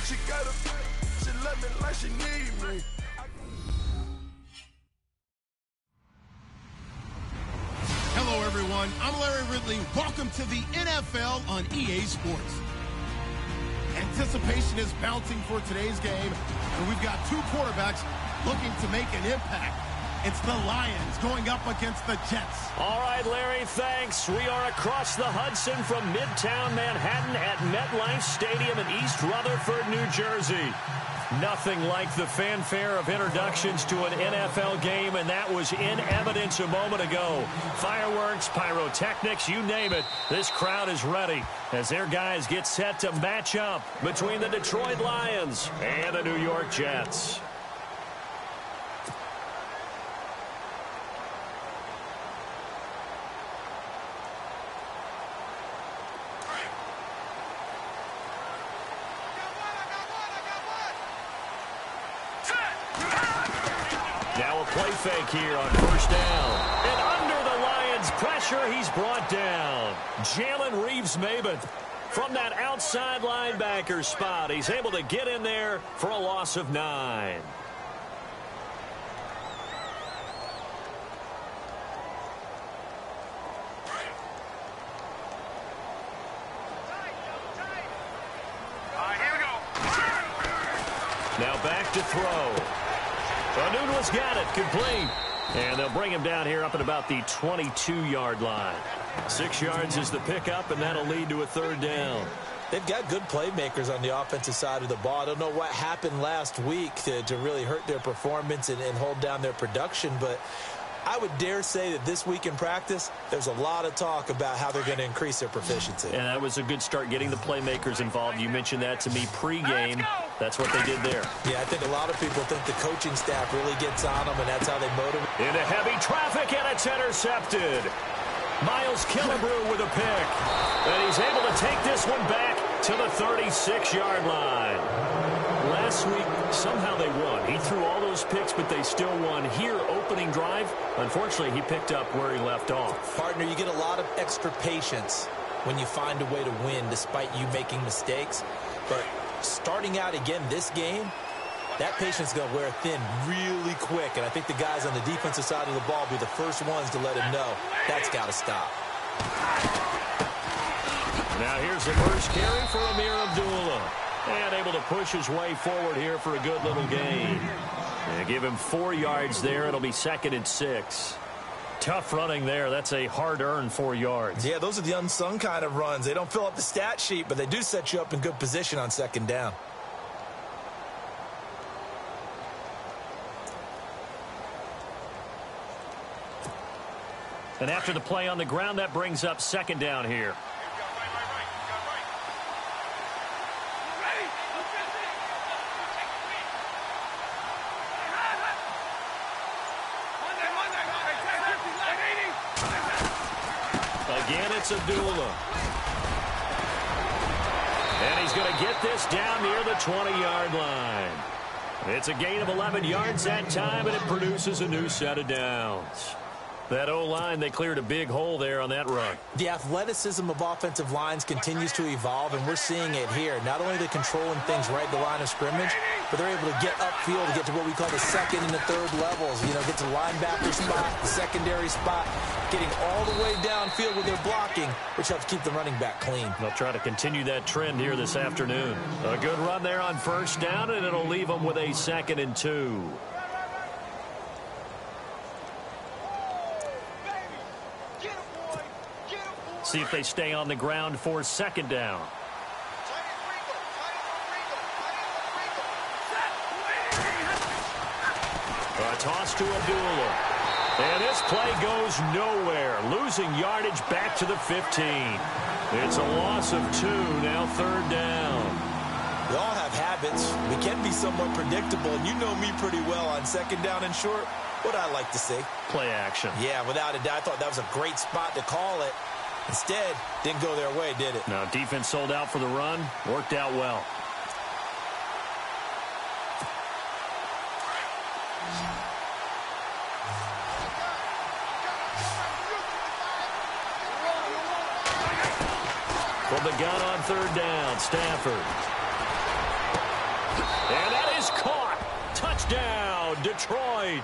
She got a, she love me like she need me. Hello, everyone. I'm Larry Ridley. Welcome to the NFL on EA Sports. Anticipation is bouncing for today's game, and we've got two quarterbacks looking to make an impact. It's the Lions going up against the Jets. All right, Larry, thanks. We are across the Hudson from Midtown Manhattan at MetLife Stadium in East Rutherford, New Jersey. Nothing like the fanfare of introductions to an NFL game, and that was in evidence a moment ago. Fireworks, pyrotechnics, you name it. This crowd is ready as their guys get set to match up between the Detroit Lions and the New York Jets. Now a play fake here on first down. And under the Lions' pressure, he's brought down. Jalen Reeves-Maybin from that outside linebacker spot. He's able to get in there for a loss of 9. Now back to throw. Anuno's got it, complete. And they'll bring him down here up at about the 22-yard line. 6 yards is the pickup, and that'll lead to a third down. They've got good playmakers on the offensive side of the ball. I don't know what happened last week to really hurt their performance and hold down their production, but I would dare say that this week in practice, there's a lot of talk about how they're going to increase their proficiency. And that was a good start getting the playmakers involved. You mentioned that to me pregame. That's what they did there. Yeah, I think a lot of people think the coaching staff really gets on them, and that's how they motivate. Into heavy traffic, and it's intercepted. Miles Killebrew with a pick. And he's able to take this one back to the 36-yard line. Last week, somehow they won. He threw all those picks, but they still won. Here, opening drive, unfortunately, he picked up where he left off. Partner, you get a lot of extra patience when you find a way to win despite you making mistakes. But starting out again this game, that patience is going to wear thin really quick. And I think the guys on the defensive side of the ball will be the first ones to let him know that's got to stop. Now here's the first carry for Amir Abdullah. And able to push his way forward here for a good little gain. And give him 4 yards there. It'll be 2nd and 6. Tough running there. That's a hard-earned 4 yards. Yeah, those are the unsung kind of runs. They don't fill up the stat sheet, but they do set you up in good position on 2nd down. And after the play on the ground, that brings up 2nd down here. Again, it's Abdullah. And he's going to get this down near the 20-yard line. It's a gain of 11 yards that time, and it produces a new set of downs. That O-line, they cleared a big hole there on that run. The athleticism of offensive lines continues to evolve, and we're seeing it here. Not only are they controlling things right at the line of scrimmage, but they're able to get upfield to get to what we call the 2nd and the 3rd levels. You know, get to the linebacker spot, the secondary spot, getting all the way downfield with their blocking, which helps keep the running back clean. They'll try to continue that trend here this afternoon. A good run there on first down, and it'll leave them with a 2nd and 2. See if they stay on the ground for 2nd down. A toss to Abdullah. And this play goes nowhere. Losing yardage back to the 15. It's a loss of 2, now 3rd down. We all have habits. We can be somewhat predictable, and you know me pretty well on 2nd down and short. What I like to see. Play action. Yeah, without a doubt. I thought that was a great spot to call it. Instead, didn't go their way, did it? No, defense sold out for the run. Worked out well. From the gun on third down, Stafford. And that is caught. Touchdown, Detroit.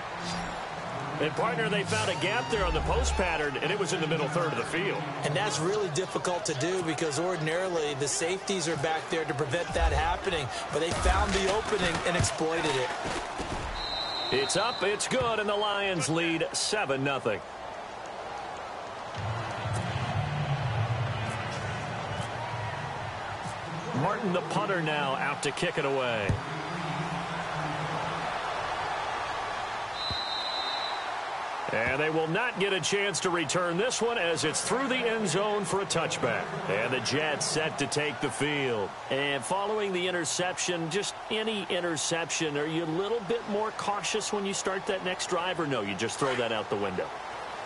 And, partner, they found a gap there on the post pattern, and it was in the middle third of the field. And that's really difficult to do because ordinarily the safeties are back there to prevent that happening. But they found the opening and exploited it. It's up, it's good, and the Lions lead 7-0. Martin, the punter, now out to kick it away. And they will not get a chance to return this one as it's through the end zone for a touchback. And the Jets set to take the field. And following the interception, just any interception, are you a little bit more cautious when you start that next drive, or no, you just throw that out the window?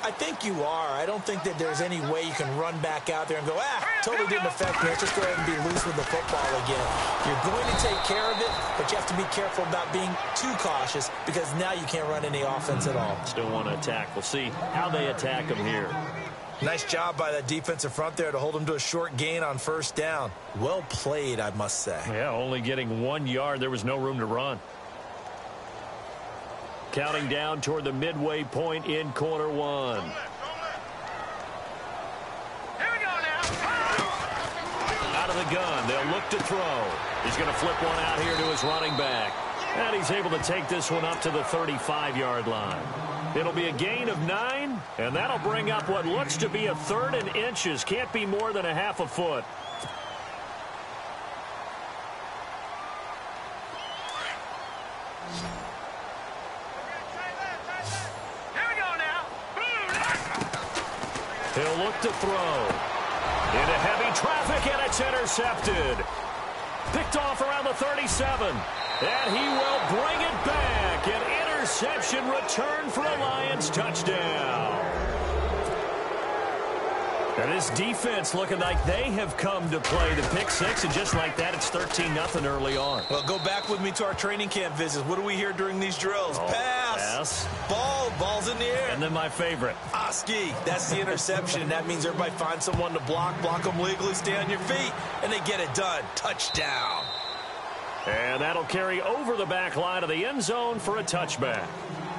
I think you are. I don't think that there's any way you can run back out there and go, totally didn't affect me. Let's just go ahead and be loose with the football again. You're going to take care of it, but you have to be careful about being too cautious because now you can't run any offense at all. Still want to attack. We'll see how they attack them here. Nice job by that defensive front there to hold them to a short gain on first down. Well played, I must say. Yeah, only getting 1 yard. There was no room to run. Counting down toward the midway point in quarter one. Here we go now. Out of the gun, they'll look to throw. He's going to flip one out here to his running back. And he's able to take this one up to the 35-yard line. It'll be a gain of 9, and that'll bring up what looks to be a third and inches. Can't be more than a half a foot. He'll look to throw. Into heavy traffic, and it's intercepted. Picked off around the 37. And he will bring it back. An interception return for a Lions touchdown. And this defense looking like they have come to play the pick six, and just like that, it's 13-0 early on. Well, go back with me to our training camp visits. What do we hear during these drills? Pass. Ball's in the air. And then my favorite. Oski. That's the interception, and that means everybody finds someone to block them legally, stay on your feet, and they get it done. Touchdown. And that'll carry over the back line of the end zone for a touchback.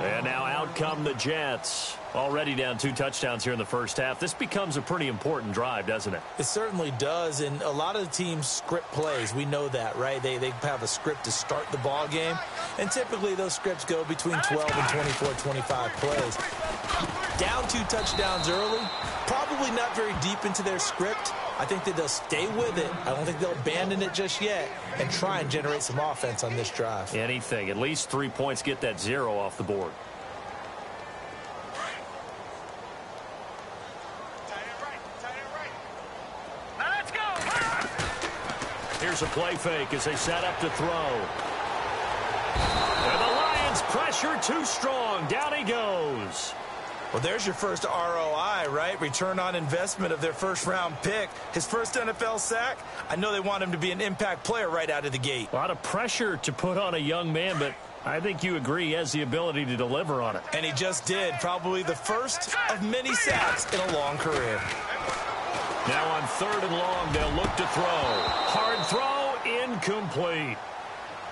And now out come the Jets. Already down 2 touchdowns here in the first half. This becomes a pretty important drive, doesn't it? It certainly does, and a lot of the teams script plays. We know that, right? They have a script to start the ball game, and typically those scripts go between 12 and 24, 25 plays. Down 2 touchdowns early, probably not very deep into their script. I think that they'll stay with it. I don't think they'll abandon it just yet and try and generate some offense on this drive. Anything. At least 3 points, get that 0 off the board. Here's a play fake as they set up to throw. And the Lions pressure too strong. Down he goes. Well, there's your first ROI, right? Return on investment of their first-round pick. His first NFL sack. I know they want him to be an impact player right out of the gate. A lot of pressure to put on a young man, but I think you agree he has the ability to deliver on it. And he just did. Probably the first of many sacks in a long career. Now on 3rd and long, they'll look to throw. Hard throw, incomplete.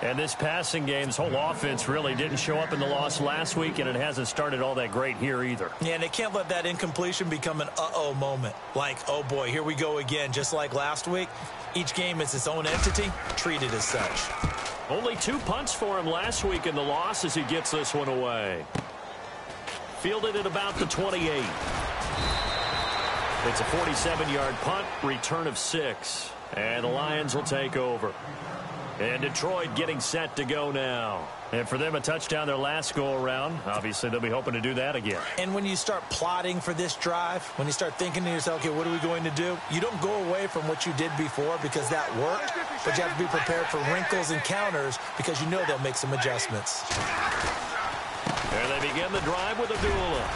And this passing game's whole offense really didn't show up in the loss last week, and it hasn't started all that great here either. Yeah, and they can't let that incompletion become an uh-oh moment. Like, oh boy, here we go again, just like last week. Each game is its own entity, treated as such. Only 2 punts for him last week in the loss as he gets this one away. Fielded at about the 28. It's a 47-yard punt, return of 6. And the Lions will take over. And Detroit getting set to go now. And for them, a touchdown their last go-around. Obviously, they'll be hoping to do that again. And when you start plotting for this drive, when you start thinking to yourself, okay, what are we going to do? You don't go away from what you did before because that worked, but you have to be prepared for wrinkles and counters because you know they'll make some adjustments. There they begin the drive with Abdullah.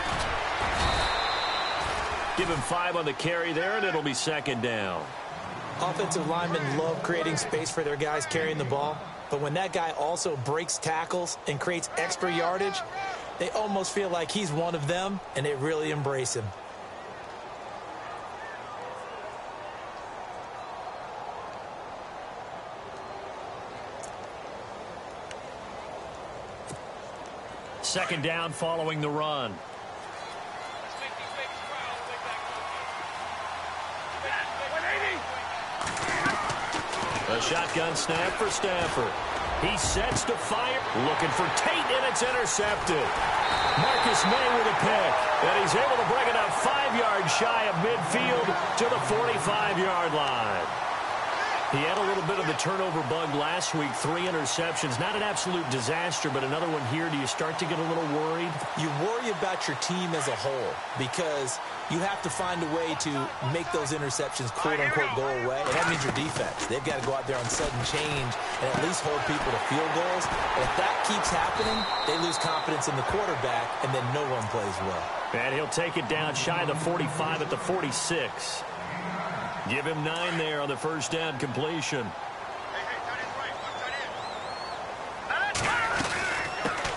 Give him 5 on the carry there, and it'll be 2nd down. Offensive linemen love creating space for their guys carrying the ball, but when that guy also breaks tackles and creates extra yardage, they almost feel like he's one of them, and they really embrace him. Second down following the run. A shotgun snap for Stafford. He sets to fire, looking for Tate, and it's intercepted. Marcus May with a pick, and he's able to bring it up 5 yards shy of midfield to the 45-yard line. He had a little bit of the turnover bug last week, 3 interceptions. Not an absolute disaster, but another one here. Do you start to get a little worried? You worry about your team as a whole because you have to find a way to make those interceptions, quote-unquote, go away. And that means your defense. They've got to go out there on sudden change and at least hold people to field goals. And if that keeps happening, they lose confidence in the quarterback, and then no one plays well. And he'll take it down shy of the 45 at the 46. Give him 9 there on the first down completion.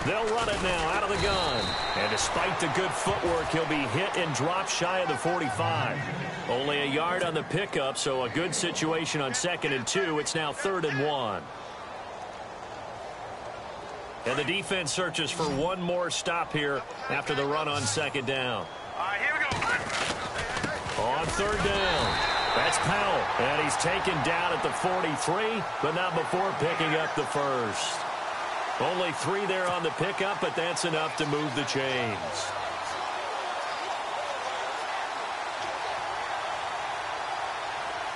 They'll run it now out of the gun. And despite the good footwork, he'll be hit and dropped shy of the 45. Only a yard on the pickup, so a good situation on 2nd and 2. It's now 3rd and 1. And the defense searches for one more stop here after the run on 2nd down. All right, here we go. On 3rd down. That's Powell, and he's taken down at the 43, but not before picking up the first. Only 3 there on the pickup, but that's enough to move the chains.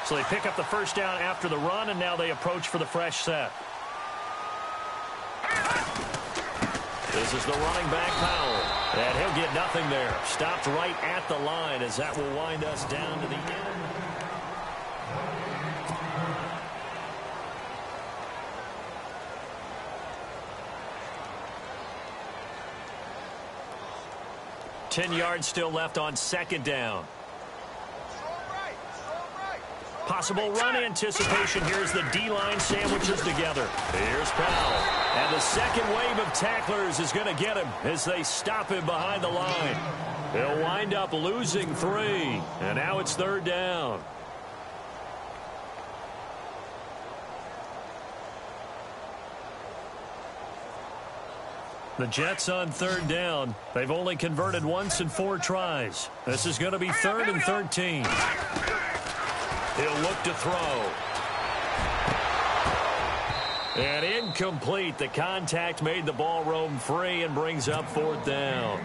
So they pick up the first down after the run, and now they approach for the fresh set. This is the running back, Powell, and he'll get nothing there. Stopped right at the line as that will wind us down to the end. Ten yards still left on 2nd down. Possible run anticipation. Here's the D-line sandwiches together. Here's Powell. And the second wave of tacklers is going to get him as they stop him behind the line. They'll wind up losing 3. And now it's 3rd down. The Jets on 3rd down. They've only converted once in 4 tries. This is going to be 3rd and 13. He'll look to throw. And incomplete. The contact made the ball roam free and brings up 4th down.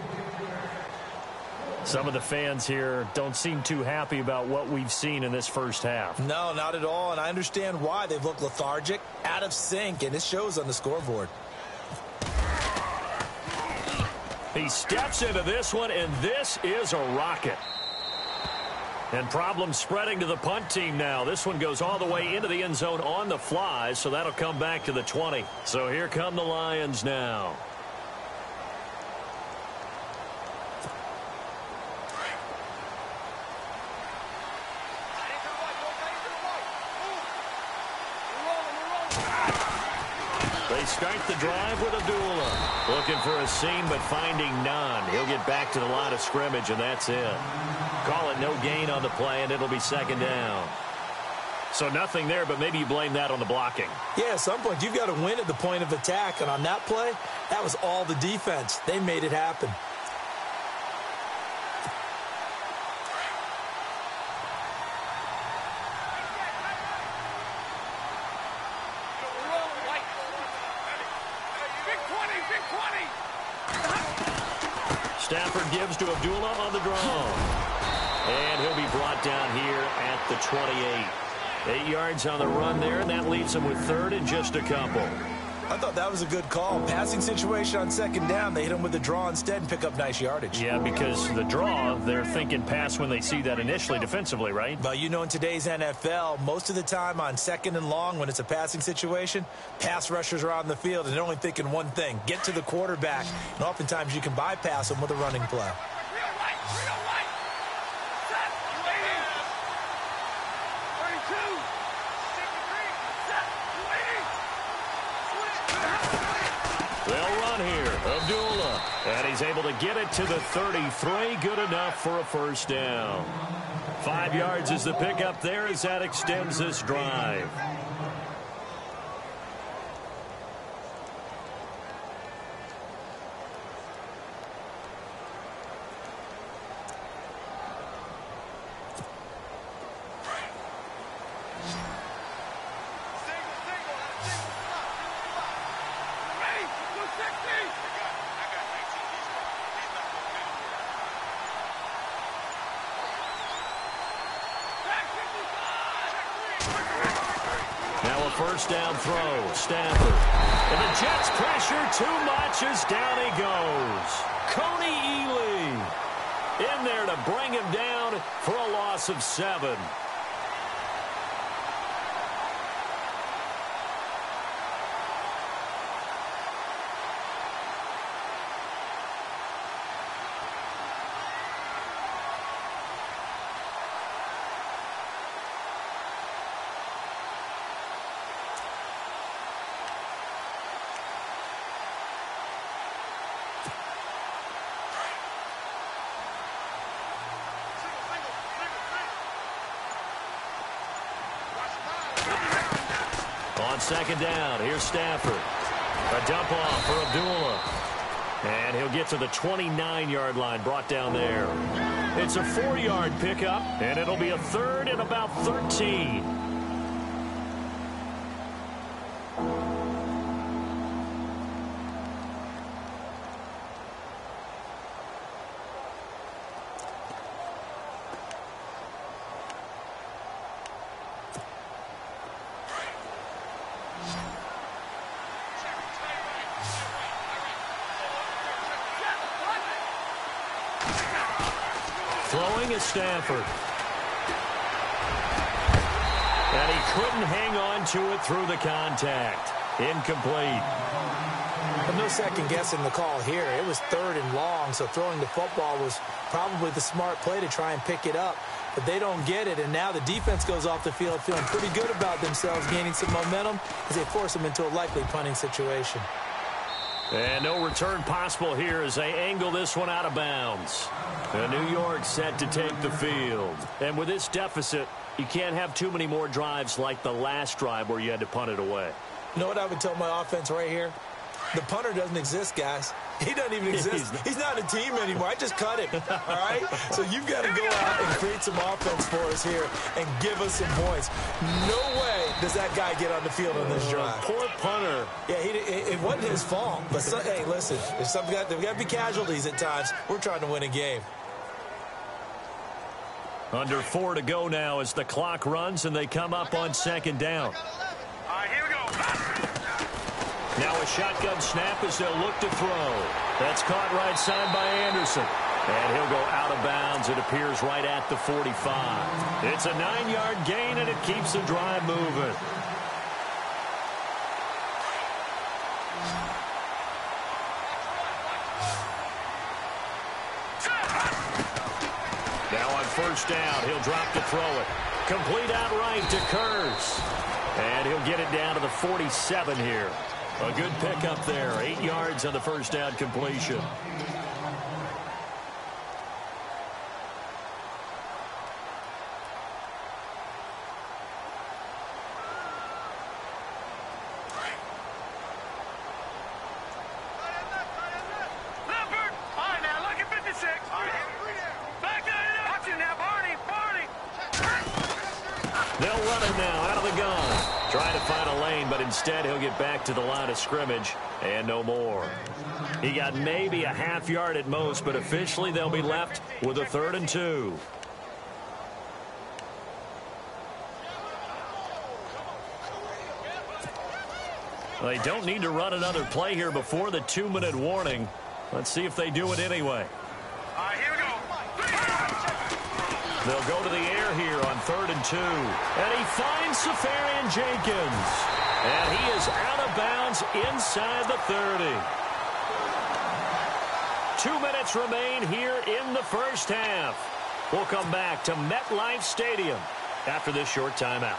Some of the fans here don't seem too happy about what we've seen in this first half. No, not at all, and I understand why. They've looked lethargic, out of sync, and it shows on the scoreboard. He steps into this one, and this is a rocket. And problems spreading to the punt team now. This one goes all the way into the end zone on the fly, so that'll come back to the 20. So here come the Lions now. They start the drive with Abdullah. Looking for a seam, but finding none. He'll get back to the line of scrimmage, and that's it. Call it no gain on the play, and it'll be 2nd down. So nothing there, but maybe you blame that on the blocking. Yeah, at some point, you've got to win at the point of attack. And on that play, that was all the defense. They made it happen. Stafford gives to Abdullah on the draw. And he'll be brought down here at the 28. 8 yards on the run there, and that leaves him with 3rd and just a couple. I thought that was a good call. Passing situation on 2nd down. They hit him with the draw instead and pick up nice yardage. Yeah, because the draw, they're thinking pass when they see that initially defensively, right? Well, you know, in today's NFL, most of the time on 2nd and long, when it's a passing situation, pass rushers are on the field and they're only thinking one thing, get to the quarterback. And oftentimes you can bypass them with a running play. They'll run here. Abdullah. And he's able to get it to the 33. Good enough for a first down. 5 yards is the pickup there as that extends this drive. first down throw. Stafford. And the Jets pressure too much as down he goes. Coney Ely in there to bring him down for a loss of 7. On second down, here's Stafford. A dump off for Abdullah. And he'll get to the 29-yard line, brought down there. It's a 4-yard pickup, and it'll be a third and about 13. Throwing is Stafford. And he couldn't hang on to it through the contact. Incomplete. But no second guessing the call here. It was 3rd and long, so throwing the football was probably the smart play to try and pick it up. But they don't get it, and now the defense goes off the field feeling pretty good about themselves, gaining some momentum as they force them into a likely punting situation. And no return possible here as they angle this one out of bounds. And New York set to take the field. And with this deficit, you can't have too many more drives like the last drive where you had to punt it away. You know what I would tell my offense right here? The punter doesn't exist, guys. He doesn't even exist. He's not a team anymore. I just cut him, all right? So you've got to go out and create some offense for us here and give us some points. No way does that guy get on the field on this drive. Poor punter. Yeah, it wasn't his fault. But, hey, listen, there's got to be casualties at times. We're trying to win a game. Under 4 to go now as the clock runs and they come up on second down. All right, here we go. Now a shotgun snap as they'll look to throw. That's caught right side by Anderson. And he'll go out of bounds. It appears right at the 45. It's a 9-yard gain, and it keeps the drive moving. Now on first down, he'll drop to throw it. Complete outright to Kurz. And he'll get it down to the 47 here. A good pickup there. 8 yards on the first down completion. They'll run it now out of the gun. Trying to find a lane, but instead he'll get back to the line of scrimmage and no more. He got maybe a half yard at most, but officially they'll be left with a 3rd and 2. They don't need to run another play here before the 2-minute warning. Let's see if they do it anyway. All right, here we go. They'll go to the air here on 3rd and 2. And he finds Safarian Jenkins. And he is out of bounds inside the 30. 2 minutes remain here in the first half. We'll come back to MetLife Stadium after this short timeout.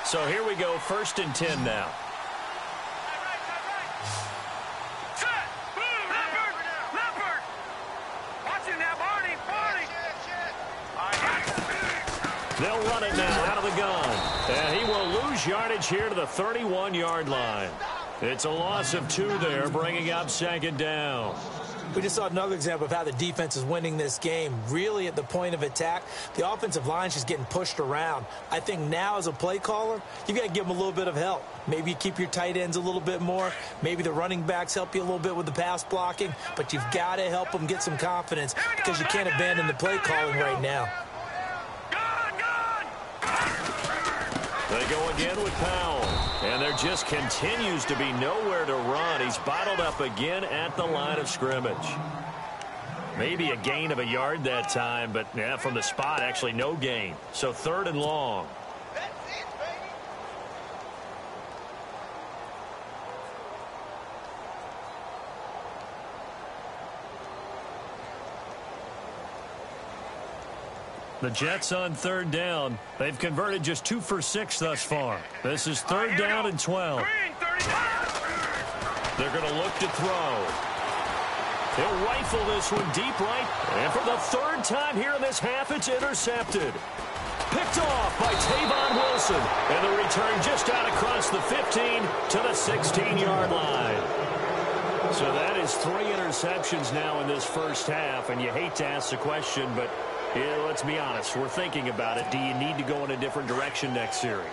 So here we go, 1st and 10 now. They'll run it now out of the gun. And he will lose yardage here to the 31-yard line. It's a loss of 2 there, bringing up second down. We just saw another example of how the defense is winning this game. Really at the point of attack, the offensive line is just getting pushed around. I think now as a play caller, you've got to give them a little bit of help. Maybe you keep your tight ends a little bit more. Maybe the running backs help you a little bit with the pass blocking. But you've got to help them get some confidence because you can't abandon the play calling right now. They go again with Powell. And there just continues to be nowhere to run. He's bottled up again at the line of scrimmage. Maybe a gain of a yard that time, but yeah, from the spot, actually no gain. So 3rd and long. The Jets on 3rd down. They've converted just 2 for 6 thus far. This is 3rd down and 12. They're going to look to throw. He'll rifle this one deep right. And for the 3rd time here in this half, it's intercepted. Picked off by Tavon Wilson. And the return just out across the 15 to the 16-yard line. So that is 3 interceptions now in this first half. And you hate to ask the question, but yeah, let's be honest. We're thinking about it. Do you need to go in a different direction next series?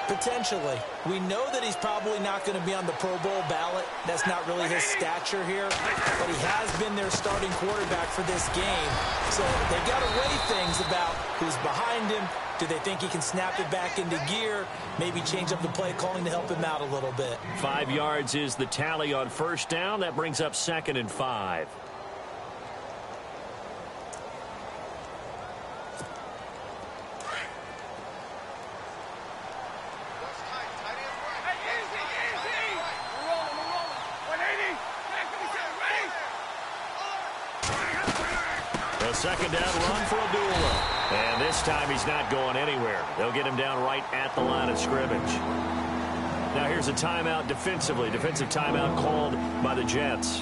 Potentially. We know that he's probably not going to be on the Pro Bowl ballot. That's not really his stature here. But he has been their starting quarterback for this game. So they've got to weigh things about who's behind him. Do they think he can snap it back into gear? Maybe change up the play calling to help him out a little bit. 5 yards is the tally on 1st down. That brings up 2nd and 5. Second down run for Abdullah. And this time he's not going anywhere. They'll get him down right at the line of scrimmage. Now here's a timeout defensively. Defensive timeout called by the Jets.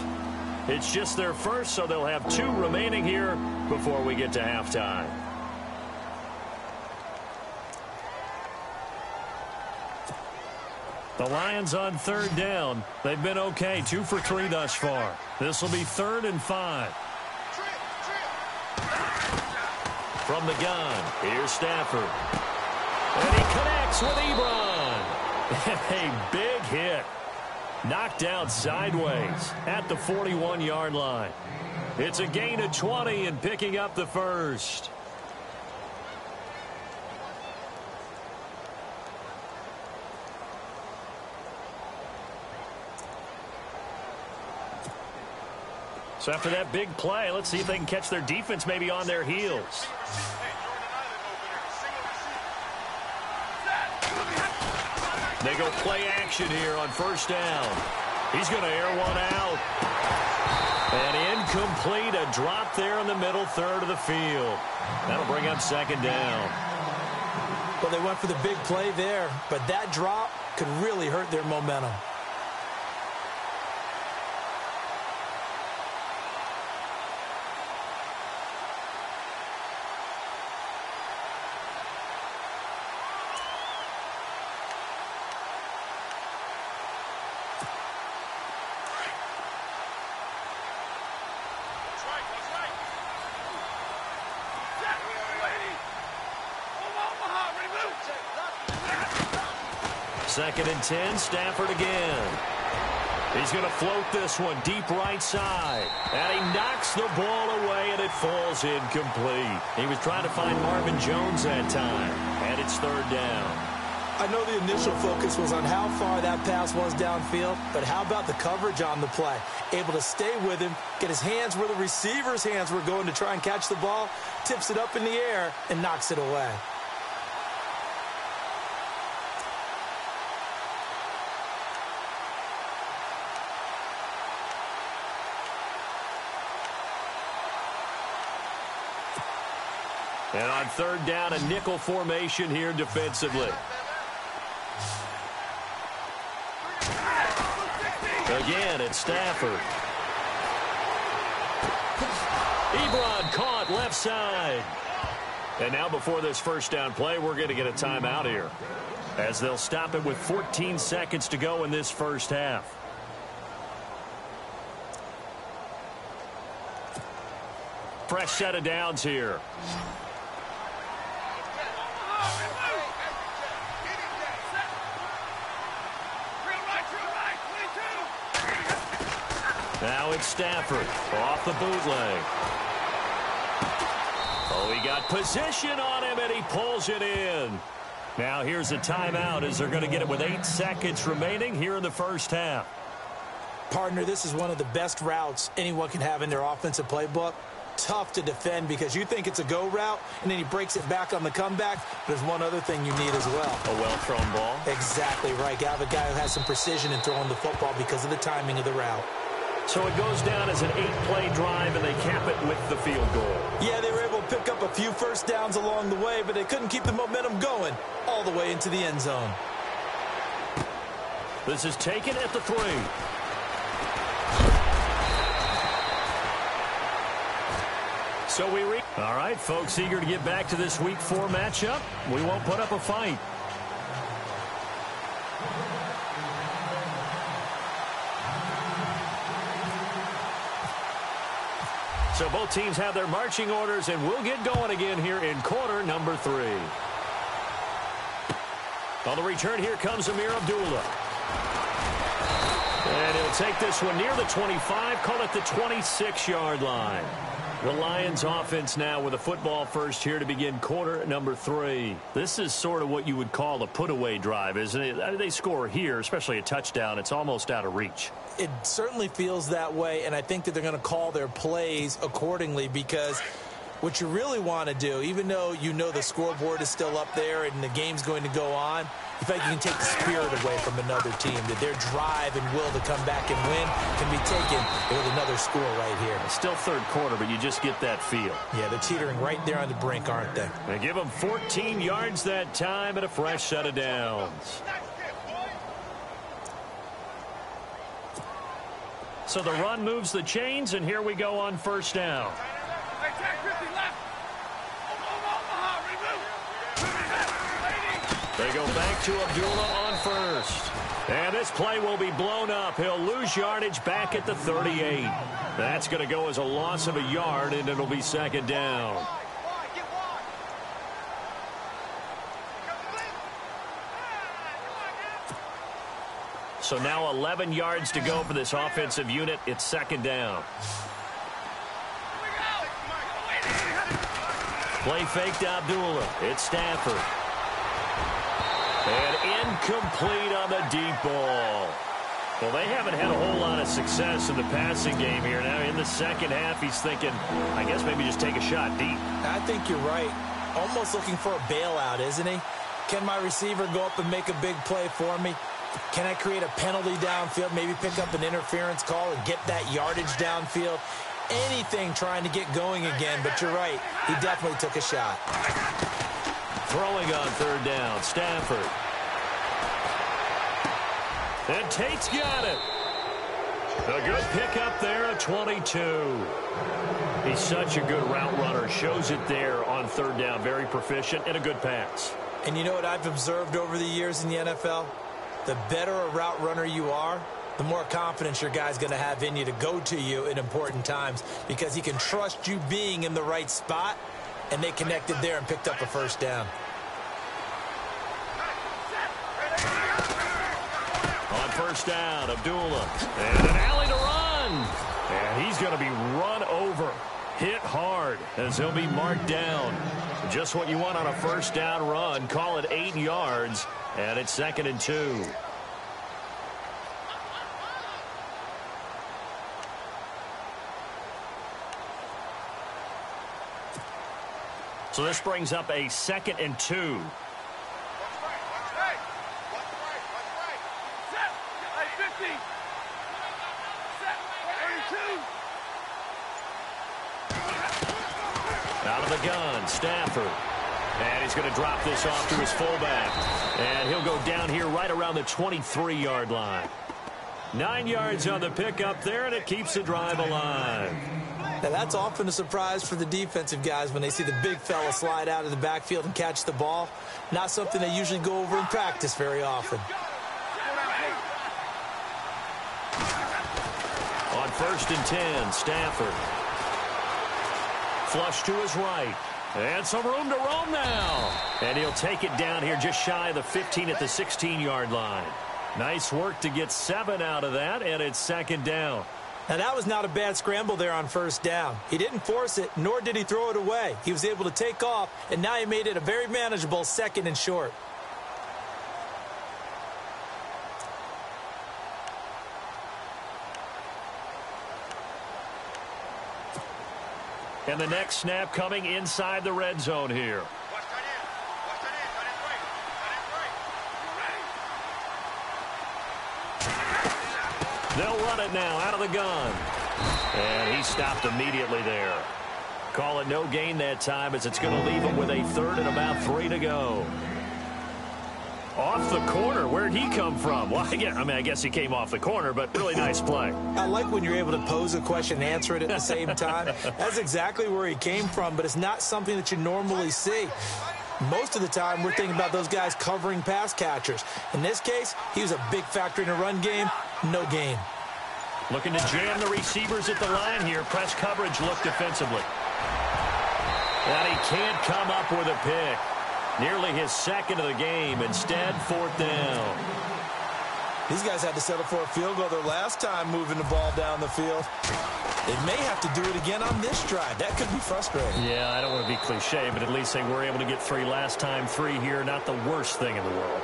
It's just their first, so they'll have 2 remaining here before we get to halftime. The Lions on 3rd down. They've been okay. 2 for 3 thus far. This will be 3rd and 5. From the gun, here's Stafford. And he connects with Ebron. A big hit. Knocked out sideways at the 41-yard line. It's a gain of 20 and picking up the first. So after that big play, let's see if they can catch their defense maybe on their heels. They go play action here on 1st down. He's going to air one out. And incomplete, a drop there in the middle 3rd of the field. That'll bring up 2nd down. Well, they went for the big play there, but that drop could really hurt their momentum. Second and 10, Stafford again. He's going to float this one deep right side. And he knocks the ball away, and it falls incomplete. He was trying to find Marvin Jones that time, and it's 3rd down. I know the initial focus was on how far that pass was downfield, but how about the coverage on the play? Able to stay with him, get his hands where the receiver's hands were going to try and catch the ball, tips it up in the air, and knocks it away. And on 3rd down, a nickel formation here defensively. Again, it's Stafford. Ebron caught left side. And now before this 1st down play, we're going to get a timeout here, as they'll stop it with 14 seconds to go in this first half. Fresh set of downs here. Now it's Stafford off the bootleg. Oh, he got position on him, and he pulls it in. Now here's a timeout as they're going to get it with 8 seconds remaining here in the first half. Partner, this is one of the best routes anyone can have in their offensive playbook. Tough to defend because you think it's a go route, and then he breaks it back on the comeback. There's one other thing you need as well. A well-thrown ball. Exactly right. You have a guy who has some precision in throwing the football because of the timing of the route. So it goes down as an 8-play drive, and they cap it with the field goal. Yeah, they were able to pick up a few first downs along the way, but they couldn't keep the momentum going all the way into the end zone. This is taken at the 3. So all right, folks, eager to get back to this Week 4 matchup. We won't put up a fight. So both teams have their marching orders, and we'll get going again here in quarter number 3. On the return, here comes Amir Abdullah. And he'll take this one near the 25, call it the 26-yard line. The Lions offense now with a football first here to begin quarter number 3. This is sort of what you would call a put-away drive, isn't it? They score here, especially a touchdown. It's almost out of reach. It certainly feels that way, and I think that they're going to call their plays accordingly because what you really want to do, even though you know the scoreboard is still up there and the game's going to go on, you feel like you can take the spirit away from another team, that their drive and will to come back and win can be taken with another score right here. It's still third quarter, but you just get that feel. Yeah, they're teetering right there on the brink, aren't they? They give them 14 yards that time and a fresh set of downs. So the run moves the chains, and here we go on first down. They go back to Abdullah on first. And this play will be blown up. He'll lose yardage back at the 38. That's going to go as a loss of a yard, and it'll be second down. So now 11 yards to go for this offensive unit. It's second down. Play fake to Abdullah. It's Stafford. And incomplete on the deep ball. Well, they haven't had a whole lot of success in the passing game here. Now in the second half, he's thinking, I guess maybe just take a shot deep. I think you're right. Almost looking for a bailout, isn't he? Can my receiver go up and make a big play for me? Can I create a penalty downfield, maybe pick up an interference call and get that yardage downfield? Anything trying to get going again, but you're right. He definitely took a shot. Throwing on third down, Stafford. And Tate's got it. A good pickup there at 22. He's such a good route runner. Shows it there on third down. Very proficient and a good pass. And you know what I've observed over the years in the NFL? The better a route runner you are, the more confidence your guy's going to have in you to go to you in important times because he can trust you being in the right spot, and they connected there and picked up a first down. On first down, Abdullah. And an alley to run. And he's going to be run over. Hit hard as he'll be marked down. Just what you want on a first down run. Call it 8 yards. And it's 2nd and 2. So this brings up a 2nd and 2. Out of the gun, Stafford. And he's going to drop this off to his fullback. And he'll go down here right around the 23-yard line. 9 yards on the pickup there, and it keeps the drive alive. Now, that's often a surprise for the defensive guys when they see the big fella slide out of the backfield and catch the ball. Not something they usually go over in practice very often. On 1st and 10, Stafford. Flush to his right. And some room to roam now. And he'll take it down here just shy of the 15 at the 16-yard line. Nice work to get 7 out of that, and it's 2nd down. Now, that was not a bad scramble there on first down. He didn't force it, nor did he throw it away. He was able to take off, and now he made it a very manageable 2nd and short. And the next snap coming inside the red zone here. They'll run it now out of the gun. And he stopped immediately there. Call it no gain that time as it's going to leave him with a third and about 3 to go. Off the corner. Where'd he come from? Well, yeah, I guess he came off the corner, but really nice play. I like when you're able to pose a question and answer it at the same time. That's exactly where he came from, but it's not something that you normally see. Most of the time, we're thinking about those guys covering pass catchers. In this case, he was a big factor in the run game. No gain. Looking to jam the receivers at the line here. Press coverage look defensively. And he can't come up with a pick. Nearly his second of the game. Instead, 4th down. These guys had to settle for a field goal their last time moving the ball down the field. They may have to do it again on this drive. That could be frustrating. Yeah, I don't want to be cliche, but at least they were able to get 3 last time. 3 here, not the worst thing in the world.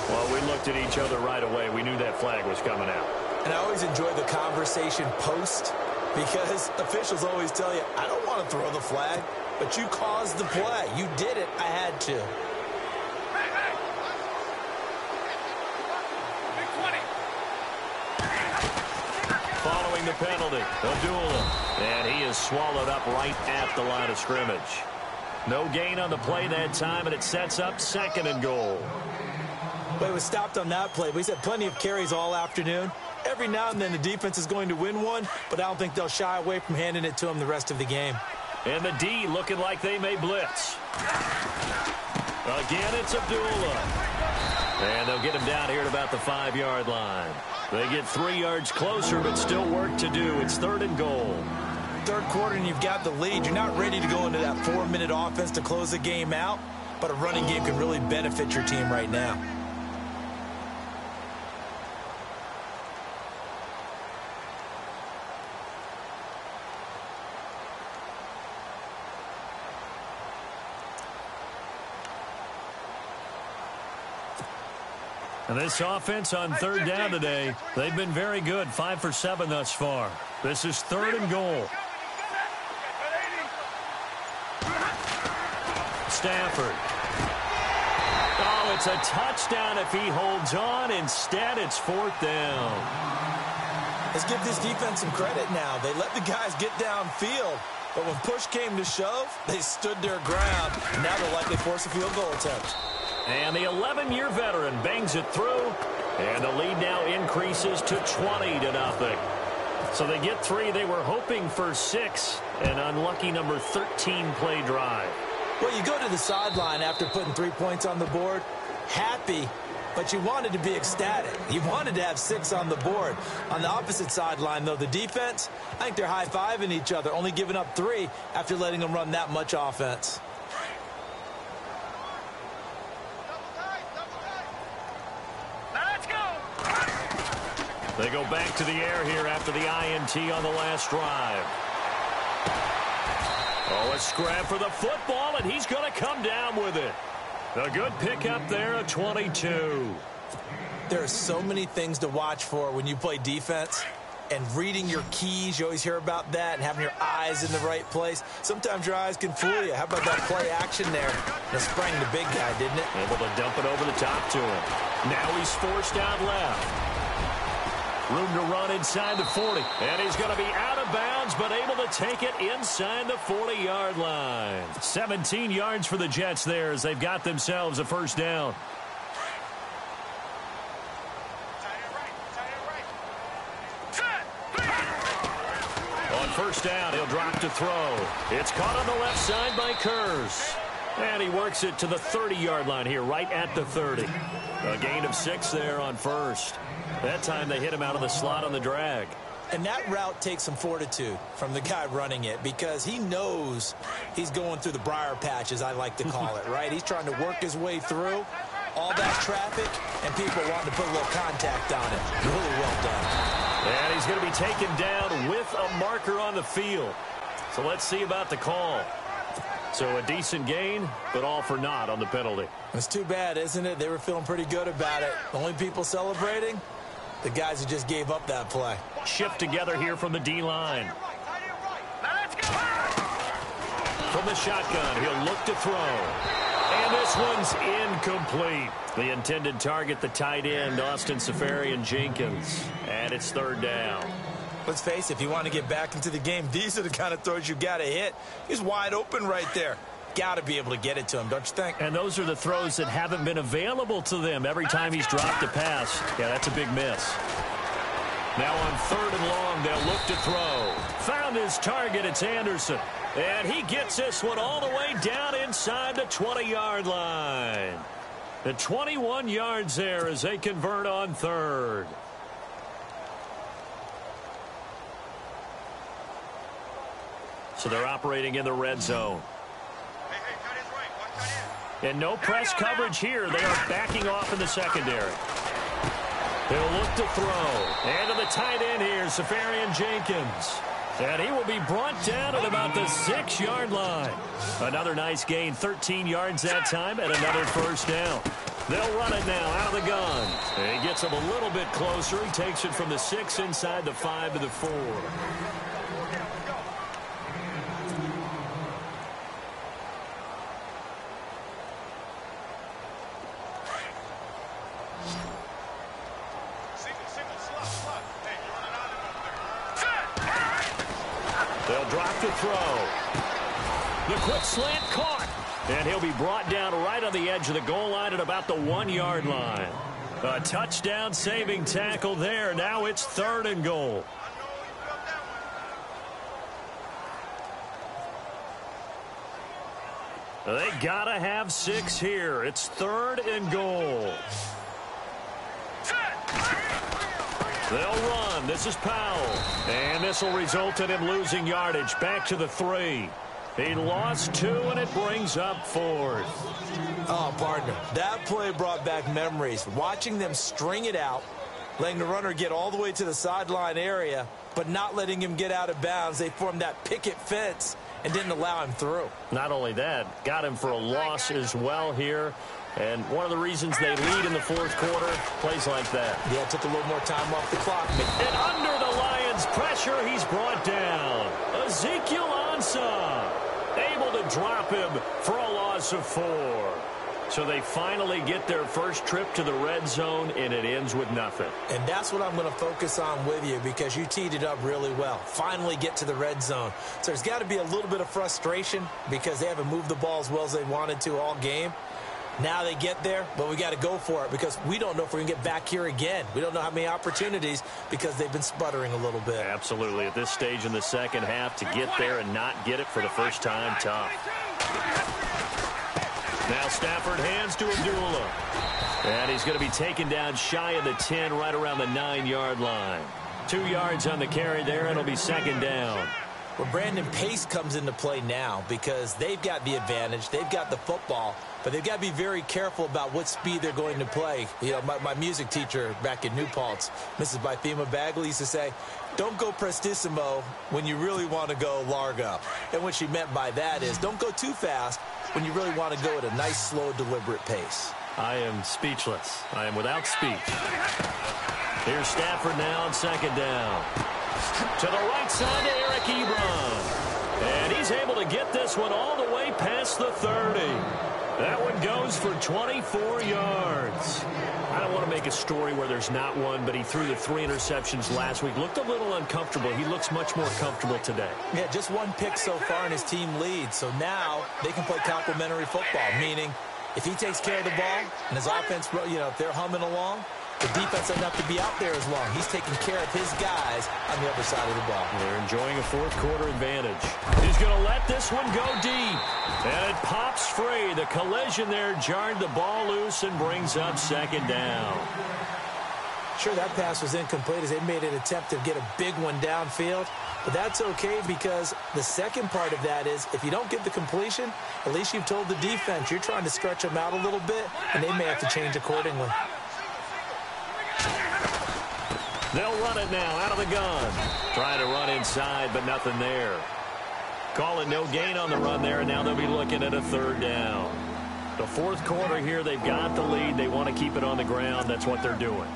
Well, we looked at each other right away. We knew that flag was coming out. And I always enjoy the conversation post because officials always tell you, I don't want to throw the flag, but you caused the play. You did it. I had to. Following the penalty, Abdullah. And he is swallowed up right at the line of scrimmage. No gain on the play that time, and it sets up 2nd and goal. But it was stopped on that play. We've had plenty of carries all afternoon. Every now and then the defense is going to win one, but I don't think they'll shy away from handing it to them the rest of the game. And the D looking like they may blitz. Again, it's Abdullah. And they'll get him down here at about the 5-yard line. They get 3 yards closer, but still work to do. It's 3rd and goal. Third quarter and you've got the lead. You're not ready to go into that 4-minute offense to close the game out, but a running game can really benefit your team right now. And this offense on 3rd down today, they've been very good. 5 for 7 thus far. This is 3rd and goal. Stafford. Oh, it's a touchdown if he holds on. Instead, it's 4th down. Let's give this defense some credit now. They let the guys get downfield, but when push came to shove, they stood their ground. Now they'll likely force a field goal attempt. And the 11-year veteran bangs it through, and the lead now increases to 20-0. So they get 3. They were hoping for 6. An unlucky number 13 play drive. Well, you go to the sideline after putting 3 points on the board, happy, but you wanted to be ecstatic. You wanted to have 6 on the board. On the opposite sideline, though, the defense, I think they're high-fiving each other, only giving up 3 after letting them run that much offense. They go back to the air here after the INT on the last drive. Oh, a scrap for the football, and he's going to come down with it. A good pickup there, a 22. There are so many things to watch for when you play defense. And reading your keys, you always hear about that, and having your eyes in the right place. Sometimes your eyes can fool you. How about that play action there? That sprang the big guy, didn't it? Able to dump it over the top to him. Now he's forced out left. Room to run inside the 40. And he's going to be out of bounds, but able to take it inside the 40-yard line. 17 yards for the Jets there as they've got themselves a 1st down. On 1st down, he'll drop to throw. It's caught on the left side by Kurz. And he works it to the 30-yard line here, right at the 30. A gain of 6 there on 1st. That time they hit him out of the slot on the drag. And that route takes some fortitude from the guy running it because he knows he's going through the briar patch, as I like to call it, right? He's trying to work his way through all that traffic and people wanting to put a little contact on it. Really well done. And he's going to be taken down with a marker on the field. So let's see about the call. So a decent gain, but all for naught on the penalty. It's too bad, isn't it? They were feeling pretty good about it. The only people celebrating, the guys who just gave up that play. Shift together here from the D-line. From the shotgun, he'll look to throw. And this one's incomplete. The intended target, the tight end, Austin Seferian-Jenkins. And it's third down. Let's face it, if you want to get back into the game, these are the kind of throws you got to hit. He's wide open right there. Got to be able to get it to him, don't you think? And those are the throws that haven't been available to them every time he's dropped a pass. Yeah, that's a big miss. Now on third and long, they'll look to throw. Found his target, it's Anderson. And he gets this one all the way down inside the 20-yard line. The 21 yards there as they convert on third. So they're operating in the red zone. And no press coverage here. They are backing off in the secondary. They'll look to throw. And to the tight end here, Seferian-Jenkins. And he will be brought down at about the 6-yard line. Another nice gain, 13 yards that time, and another first down. They'll run it now out of the gun. And he gets him a little bit closer. He takes it from the 6 inside the 5 to the 4. They'll drop to throw. The quick slant caught. And he'll be brought down right on the edge of the goal line at about the 1-yard line. A touchdown saving tackle there. Now it's third and goal. They gotta have 6 here. It's third and goal. They'll run. This is Powell. And this will result in him losing yardage. Back to the 3. He lost 2, and it brings up 4th. Oh, partner, that play brought back memories. Watching them string it out, letting the runner get all the way to the sideline area, but not letting him get out of bounds. They formed that picket fence and didn't allow him through. Not only that, got him for a loss as well here. And one of the reasons they lead in the fourth quarter, plays like that. Yeah, took a little more time off the clock. And under the Lions' pressure, he's brought down. Ezekiel Ansah able to drop him for a loss of 4. So they finally get their first trip to the red zone, and it ends with nothing. And that's what I'm going to focus on with you, because you teed it up really well. Finally get to the red zone. So there's got to be a little bit of frustration because they haven't moved the ball as well as they wanted to all game. Now they get there, but we got to go for it because we don't know if we're going to get back here again. We don't know how many opportunities because they've been sputtering a little bit. Absolutely. At this stage in the second half, to get there and not get it for the first time, tough. Now Stafford hands to Abdullah. And he's going to be taken down shy of the 10, right around the 9-yard line. 2 yards on the carry there, and it'll be second down. Well, Brandon, pace comes into play now because they've got the advantage. They've got the football, but they've got to be very careful about what speed they're going to play. You know, my music teacher back in New Paltz, Mrs. Bythema Bagley, used to say, don't go prestissimo when you really want to go largo. And what she meant by that is don't go too fast when you really want to go at a nice, slow, deliberate pace. I am speechless. I am without speech. Here's Stafford now on second down. To the right side to Eric Ebron. And he's able to get this one all the way past the 30. That one goes for 24 yards. I don't want to make a story where there's not one, but he threw the 3 interceptions last week. Looked a little uncomfortable. He looks much more comfortable today. Yeah, just 1 pick so far, and his team leads. So now they can play complementary football, meaning if he takes care of the ball and his offense, you know, if they're humming along, the defense doesn't have to be out there as long. He's taking care of his guys on the other side of the ball. They're enjoying a fourth quarter advantage. He's going to let this one go deep. And it pops free. The collision there jarred the ball loose and brings up second down. Sure, that pass was incomplete as they made an attempt to get a big one downfield. But that's okay because the second part of that is if you don't get the completion, at least you've told the defense you're trying to stretch them out a little bit, and they may have to change accordingly. They'll run it now out of the gun. Trying to run inside, but nothing there. Calling no gain on the run there, and now they'll be looking at a third down. The fourth quarter here, they've got the lead. They want to keep it on the ground. That's what they're doing.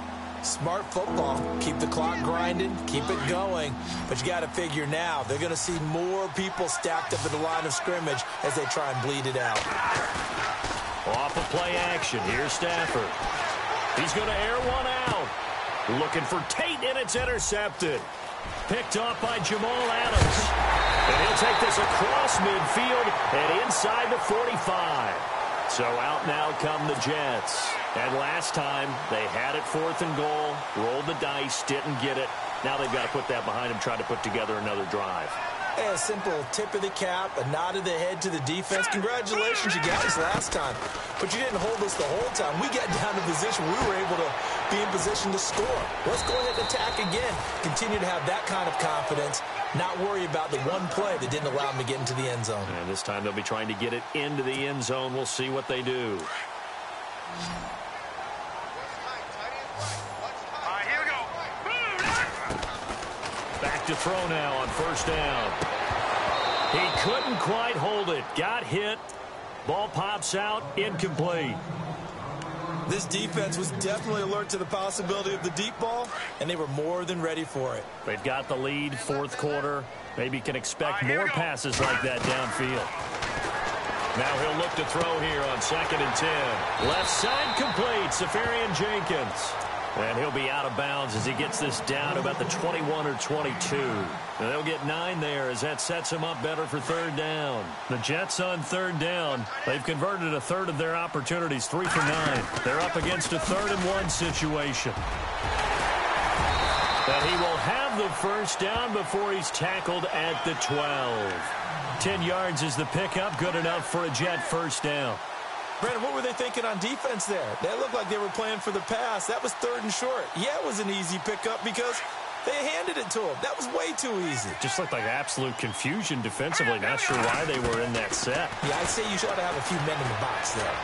Smart football. Keep the clock grinding, keep it going. But you got to figure now, they're going to see more people stacked up at the line of scrimmage as they try and bleed it out. Off of play action, here's Stafford. He's going to air one out. Looking for Tate, and it's intercepted. Picked off by Jamal Adams. And he'll take this across midfield and inside the 45. So out now come the Jets. And last time, they had it 4th and goal, rolled the dice, didn't get it. Now they've got to put that behind them, try to put together another drive. A simple tip of the cap, a nod of the head to the defense. Congratulations, you got us last time. But you didn't hold us the whole time. We got down to position we were able to be in position to score. Let's go ahead and attack again. Continue to have that kind of confidence. Not worry about the one play that didn't allow them to get into the end zone. And this time they'll be trying to get it into the end zone. We'll see what they do. Here we go. Back to throw now on 1st down. He couldn't quite hold it. Got hit. Ball pops out. Incomplete. This defense was definitely alert to the possibility of the deep ball, and they were more than ready for it. They've got the lead, 4th quarter. Maybe can expect more passes like that downfield. Now he'll look to throw here on 2nd and 10. Left side complete, Safarian Jenkins. And he'll be out of bounds as he gets this down to about the 21 or 22. And they'll get 9 there as that sets him up better for 3rd down. The Jets on 3rd down. They've converted a third of their opportunities, 3 for 9. They're up against a 3rd and 1 situation. And he will have the 1st down before he's tackled at the 12. 10 yards is the pickup, good enough for a Jet 1st down. Brandon, what were they thinking on defense there? They looked like they were playing for the pass. That was 3rd and short. Yeah, it was an easy pickup because they handed it to him. That was way too easy. Just looked like absolute confusion defensively. Not sure why they were in that set. Yeah, I'd say you should have a few men in the box there.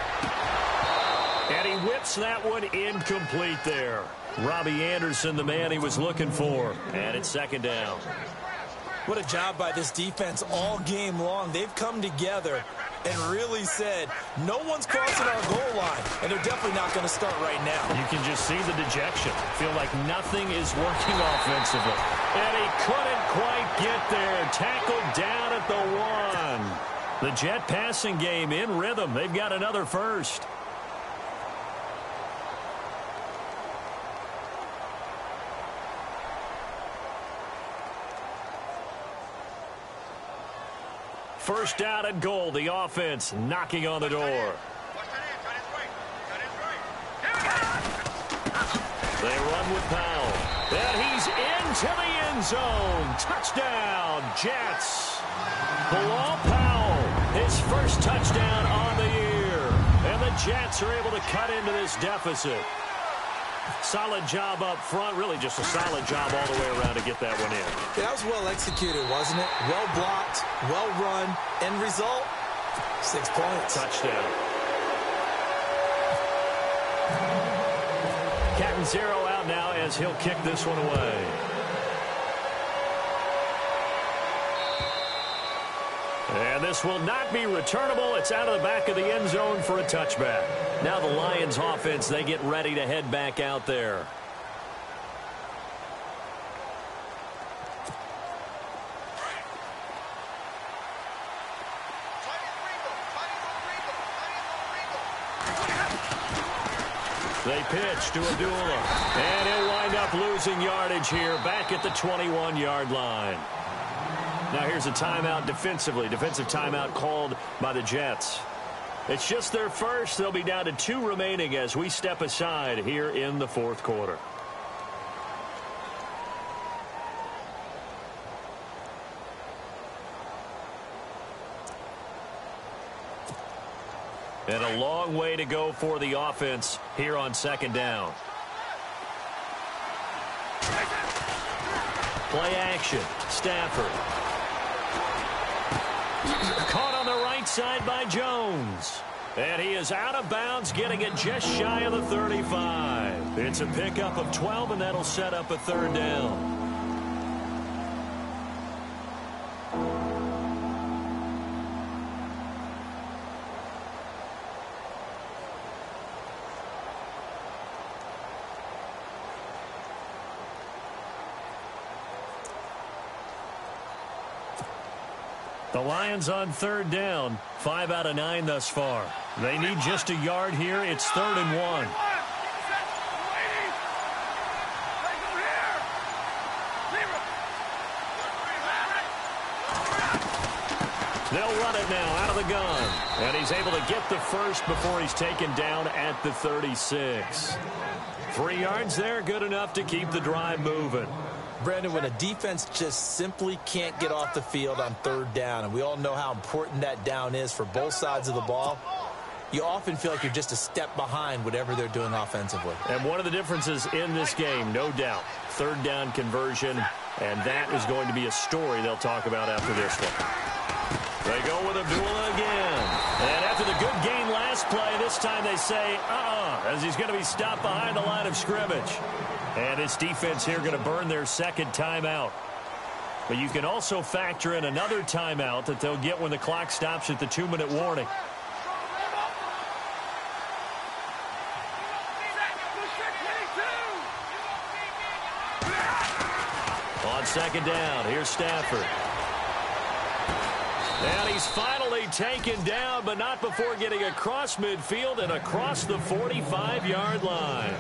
And he whips that one incomplete there. Robbie Anderson, the man he was looking for. And it's 2nd down. What a job by this defense all game long. They've come together and really said, no one's crossing our goal line, and they're definitely not going to start right now. You can just see the dejection. Feel like nothing is working offensively. And he couldn't quite get there. Tackled down at the 1. The Jet passing game in rhythm. They've got another 1st. First down and goal. The offense knocking on the door. They run with Powell. And he's into the end zone. Touchdown, Jets. Bilal Powell, his 1st touchdown on the year. And the Jets are able to cut into this deficit. Solid job up front. Really just a solid job all the way around to get that one in. Yeah, that was well executed, wasn't it? Well blocked, well run. End result, 6 points. Touchdown. Captain Zero out now as he'll kick this one away. And this will not be returnable. It's out of the back of the end zone for a touchback. Now the Lions offense, they get ready to head back out there. They pitch to Abdullah. And he'll wind up losing yardage here back at the 21-yard line. Now here's a timeout defensively. Defensive timeout called by the Jets. It's just their 1st. They'll be down to 2 remaining as we step aside here in the 4th quarter. And a long way to go for the offense here on 2nd down. Play action. Stafford. Caught on the right side by Jones. And he is out of bounds, getting it just shy of the 35. It's a pickup of 12, and that'll set up a 3rd down. The Lions on third down, 5 out of 9 thus far. They need just a yard here. It's 3rd and 1. They'll run it now out of the gun. And he's able to get the first before he's taken down at the 36. 3 yards there, good enough to keep the drive moving. Brandon, when a defense just simply can't get off the field on third down, and we all know how important that down is for both sides of the ball, you often feel like you're just a step behind whatever they're doing offensively. And one of the differences in this game, no doubt, third down conversion, and that is going to be a story they'll talk about after this one. They go with Abdullah again. And after the good game last play, this time they say, as he's going to be stopped behind the line of scrimmage. And this defense here going to burn their second timeout. But you can also factor in another timeout that they'll get when the clock stops at the 2-minute warning. On second down, here's Stafford. And he's finally taken down, but not before getting across midfield and across the 45-yard line.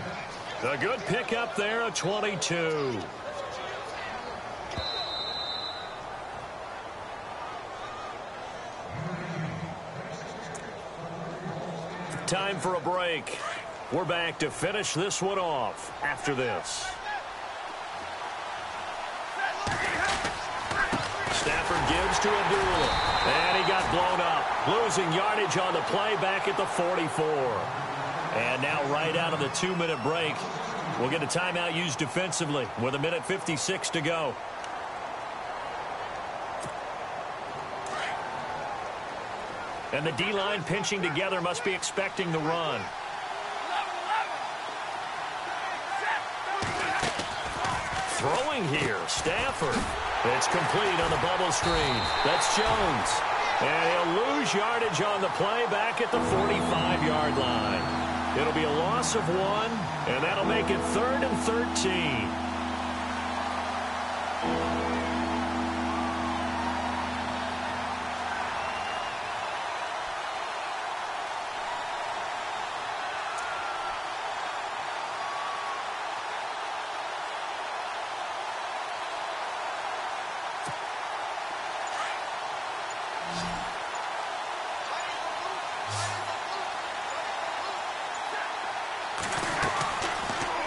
A good pickup there of 22. Time for a break. We're back to finish this one off after this. Stafford gives to Abdullah. And he got blown up. Losing yardage on the play back at the 44. And now right out of the 2-minute break, we'll get a timeout used defensively with 1:56 to go. And the D-line pinching together must be expecting the run. Throwing here, Stafford. It's complete on the bubble screen. That's Jones. And he'll lose yardage on the play back at the 45-yard line. It'll be a loss of 1, and that'll make it 3rd and 13.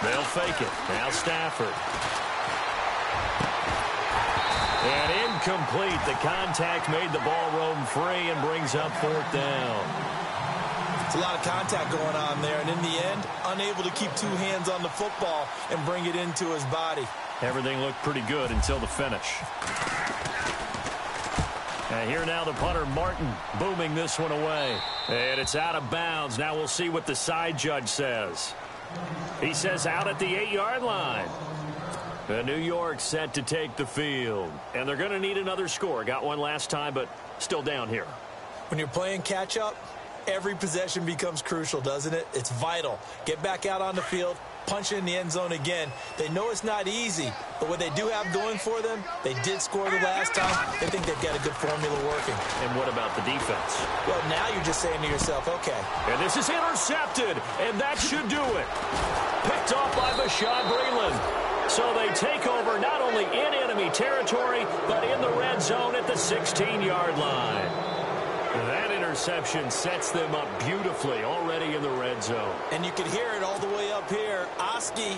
They'll fake it. Now Stafford. And incomplete. The contact made the ball roam free and brings up 4th down. It's a lot of contact going on there, and in the end, unable to keep 2 hands on the football and bring it into his body. Everything looked pretty good until the finish. And here now the punter, Martin, booming this one away. And it's out of bounds. Now we'll see what the side judge says. He says out at the 8-yard line. New York set to take the field. And they're going to need another score. Got one last time, but still down here. When you're playing catch-up, every possession becomes crucial, doesn't it? It's vital. Get back out on the field, punch in the end zone again. They know it's not easy, but what they do have going for them, they did score the last time. They think they've got a good formula working. And what about the defense? Well, now you're just saying to yourself, okay. And this is intercepted, and that should do it. Picked off by Bashaud Breeland. So they take over not only in enemy territory, but in the red zone at the 16-yard line. That interception sets them up beautifully already in the red zone. And you can hear it all the way up here. Oski,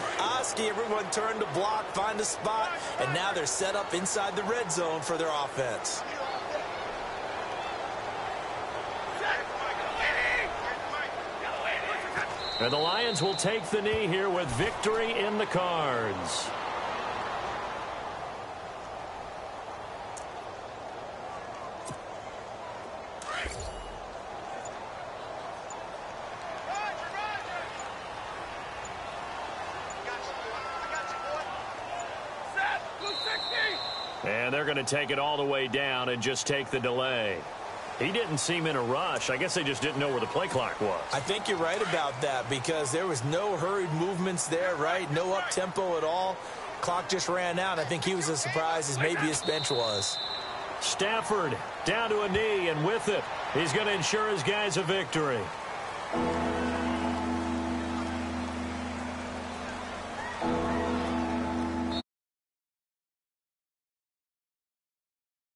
everyone turned to block, find a spot, and now they're set up inside the red zone for their offense. And the Lions will take the knee here with victory in the cards. And they're going to take it all the way down and just take the delay. He didn't seem in a rush. I guess they just didn't know where the play clock was. I think you're right about that because there was no hurried movements there, right? No up-tempo at all. Clock just ran out. I think he was as surprised as maybe his bench was. Stafford down to a knee, and with it, he's going to ensure his guys a victory.